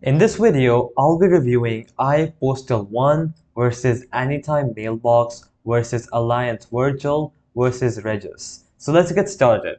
In this video, I'll be reviewing iPostal1 versus Anytime Mailbox versus Alliance Virtual versus Regus. So let's get started.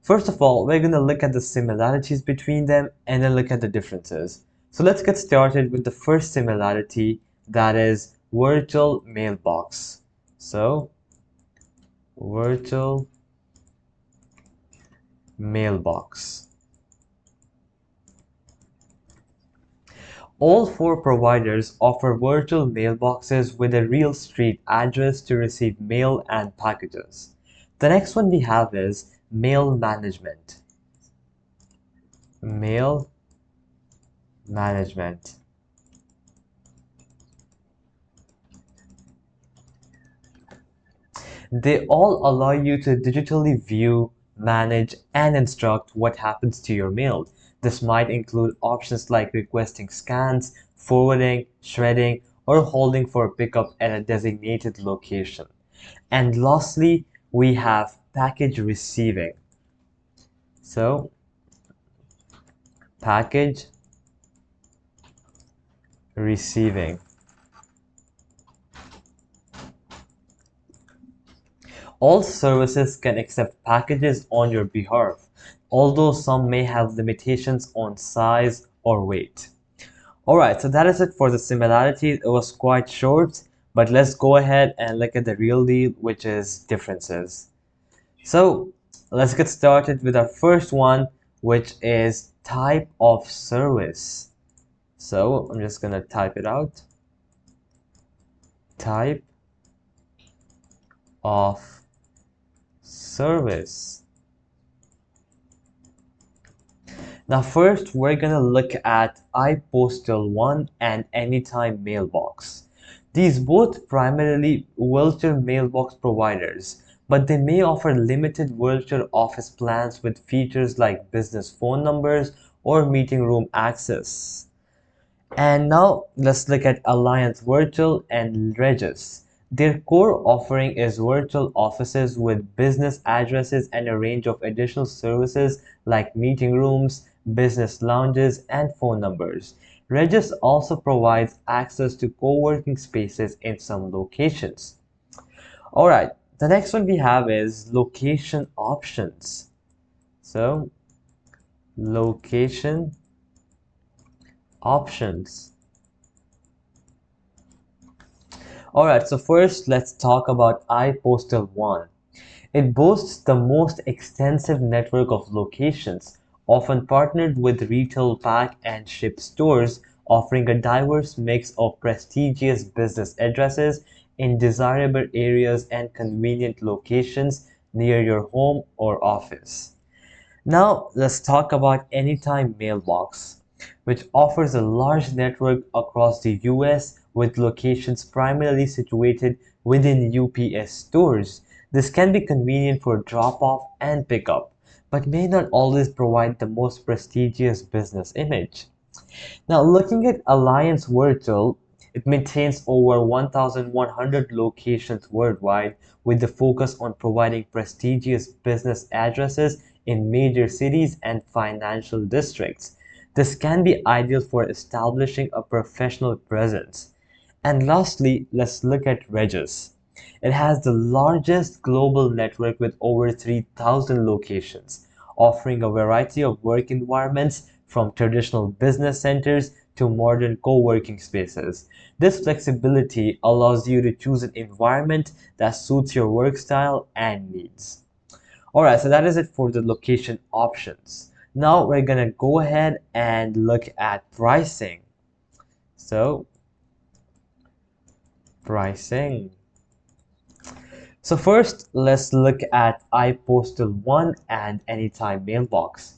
First of all, we're going to look at the similarities between them and then look at the differences. So let's get started with the first similarity, that is virtual mailbox. So virtual mailbox. All four providers offer virtual mailboxes with a real street address to receive mail and packages. The next one we have is mail management. Mail management. They all allow you to digitally view, manage, and instruct what happens to your mail. This might include options like requesting scans, forwarding, shredding, or holding for pickup at a designated location. And lastly, we have package receiving. So, package receiving. All services can accept packages on your behalf, although some may have limitations on size or weight. Alright, so that is it for the similarities. It was quite short, but let's go ahead and look at the real deal, which is differences. So let's get started with our first one, which is type of service. So I'm just gonna type it out. Type of service. Now first we're gonna look at iPostal1 and Anytime Mailbox. These both primarily virtual mailbox providers, but they may offer limited virtual office plans with features like business phone numbers or meeting room access. And now let's look at Alliance Virtual and Regus. Their core offering is virtual offices with business addresses and a range of additional services like meeting rooms, business lounges, and phone numbers. Regus also provides access to co-working spaces in some locations. Alright, the next one we have is location options. So, location options. Alright, so first let's talk about iPostal1. It boasts the most extensive network of locations, often partnered with retail pack and ship stores, offering a diverse mix of prestigious business addresses in desirable areas and convenient locations near your home or office. Now let's talk about Anytime Mailbox, which offers a large network across the US with locations primarily situated within UPS stores. This can be convenient for drop-off and pickup, but may not always provide the most prestigious business image. Now, looking at Alliance Virtual, it maintains over 1,100 locations worldwide with the focus on providing prestigious business addresses in major cities and financial districts. This can be ideal for establishing a professional presence. And lastly, let's look at Regus. It has the largest global network with over 3,000 locations, offering a variety of work environments from traditional business centers to modern co-working spaces. This flexibility allows you to choose an environment that suits your work style and needs. Alright, so that is it for the location options. Now we're gonna go ahead and look at pricing. So, pricing. So first, let's look at iPostal1 and Anytime Mailbox.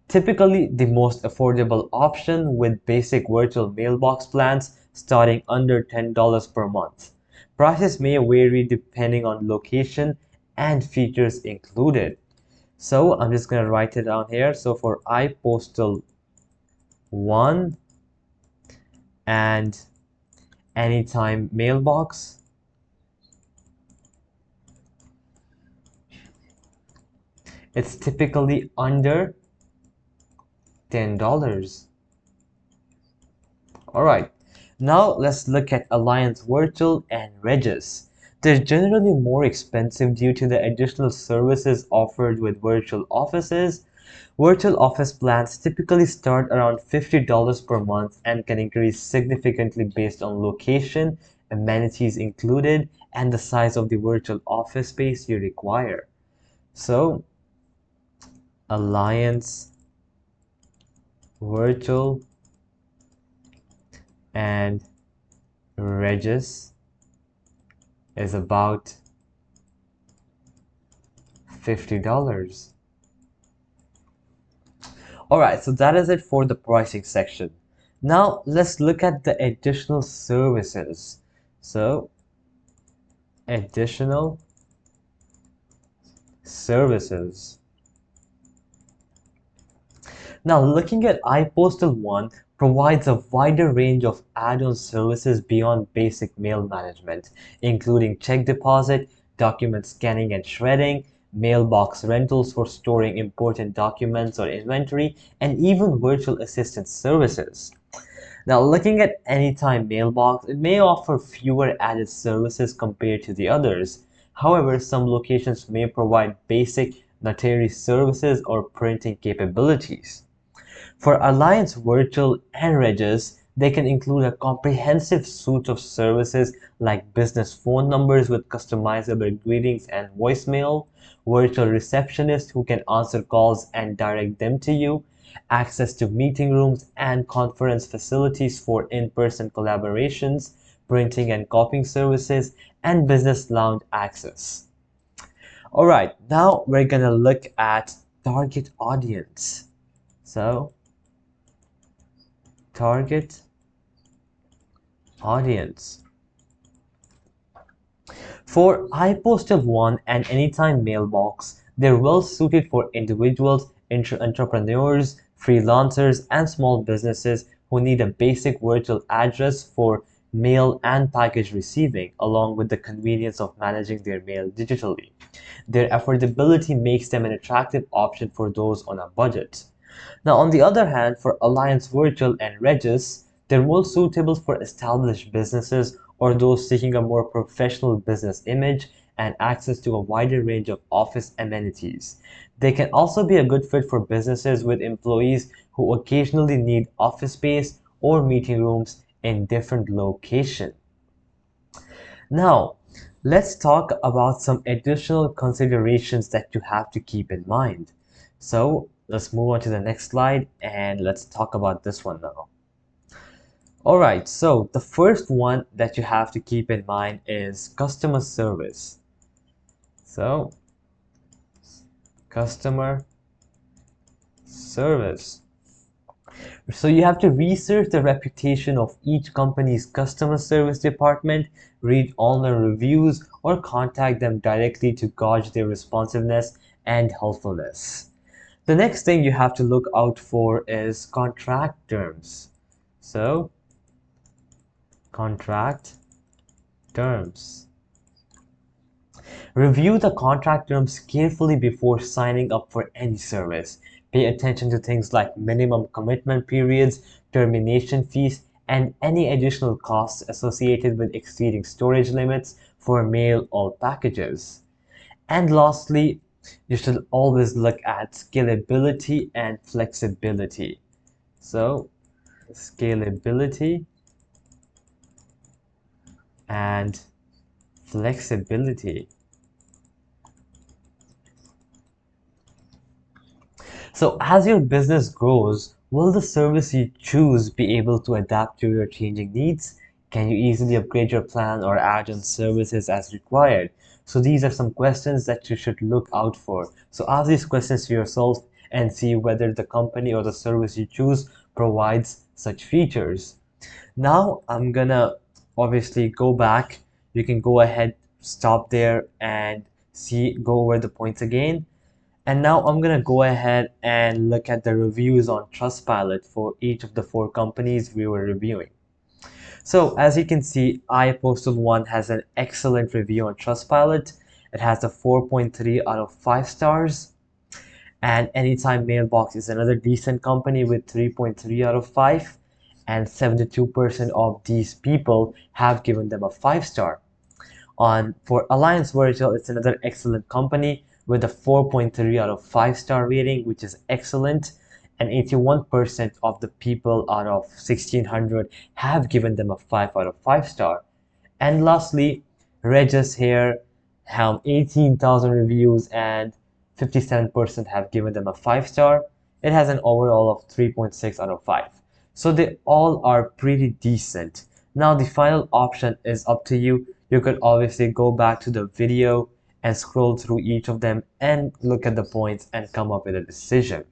Typically, the most affordable option with basic virtual mailbox plans starting under $10 per month. Prices may vary depending on location and features included. So I'm just going to write it down here. So for iPostal1 and Anytime Mailbox, it's typically under $10. Alright, now let's look at Alliance Virtual and Regus. They're generally more expensive due to the additional services offered with virtual offices. Virtual office plans typically start around $50 per month and can increase significantly based on location, amenities included, and the size of the virtual office space you require. So, Alliance Virtual and Regus is about $50. Alright, so that is it for the pricing section. Now let's look at the additional services. So, additional services. Now, looking at iPostal1 provides a wider range of add-on services beyond basic mail management, including check deposit, document scanning and shredding, mailbox rentals for storing important documents or inventory, and even virtual assistant services. Now, looking at Anytime Mailbox, it may offer fewer added services compared to the others. However, some locations may provide basic notary services or printing capabilities. For Alliance Virtual and Regus, they can include a comprehensive suite of services like business phone numbers with customizable greetings and voicemail, virtual receptionists who can answer calls and direct them to you, access to meeting rooms and conference facilities for in-person collaborations, printing and copying services, and business lounge access. Alright, now we're gonna look at target audience. So, target audience. For iPostal1 and Anytime Mailbox, they're well suited for individuals, entrepreneurs, freelancers, and small businesses who need a basic virtual address for mail and package receiving, along with the convenience of managing their mail digitally. Their affordability makes them an attractive option for those on a budget. Now, on the other hand, for Alliance Virtual and Regus, they're more suitable for established businesses or those seeking a more professional business image and access to a wider range of office amenities. They can also be a good fit for businesses with employees who occasionally need office space or meeting rooms in different locations. Now, let's talk about some additional considerations that you have to keep in mind. So let's move on to the next slide and let's talk about this one now. Alright, so the first one that you have to keep in mind is customer service. So, customer service. So you have to research the reputation of each company's customer service department, read online reviews, or contact them directly to gauge their responsiveness and helpfulness. The next thing you have to look out for is contract terms. So, contract terms. Review the contract terms carefully before signing up for any service. Pay attention to things like minimum commitment periods, termination fees, and any additional costs associated with exceeding storage limits for mail or packages. And lastly, you should always look at scalability and flexibility. So, scalability and flexibility. So as your business grows, will the service you choose be able to adapt to your changing needs? Can you easily upgrade your plan or add on services as required? So these are some questions that you should look out for. So ask these questions to yourself and see whether the company or the service you choose provides such features. Now I'm gonna obviously go back. You can go ahead, stop there and go over the points again. And now I'm gonna go ahead and look at the reviews on Trustpilot for each of the four companies we were reviewing. So as you can see, iPostal1 has an excellent review on Trustpilot. It has a 4.3 out of 5 stars. And Anytime Mailbox is another decent company with 3.3 out of 5. and 72% of these people have given them a 5 star. On for Alliance Virtual, it's another excellent company with a 4.3 out of 5 star rating, which is excellent. And 81% of the people out of 1600 have given them a 5 out of 5 star. And lastly, Regus here have 18,000 reviews and 57% have given them a 5 star. It has an overall of 3.6 out of 5. So they all are pretty decent. Now the final option is up to you. You could obviously go back to the video and scroll through each of them and look at the points and come up with a decision.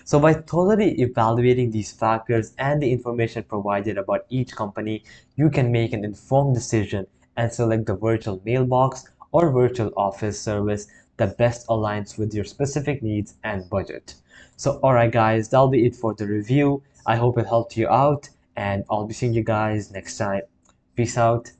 So by thoroughly evaluating these factors and the information provided about each company, you can make an informed decision and select the virtual mailbox or virtual office service that best aligns with your specific needs and budget. So alright guys, that'll be it for the review. I hope it helped you out and I'll be seeing you guys next time. Peace out.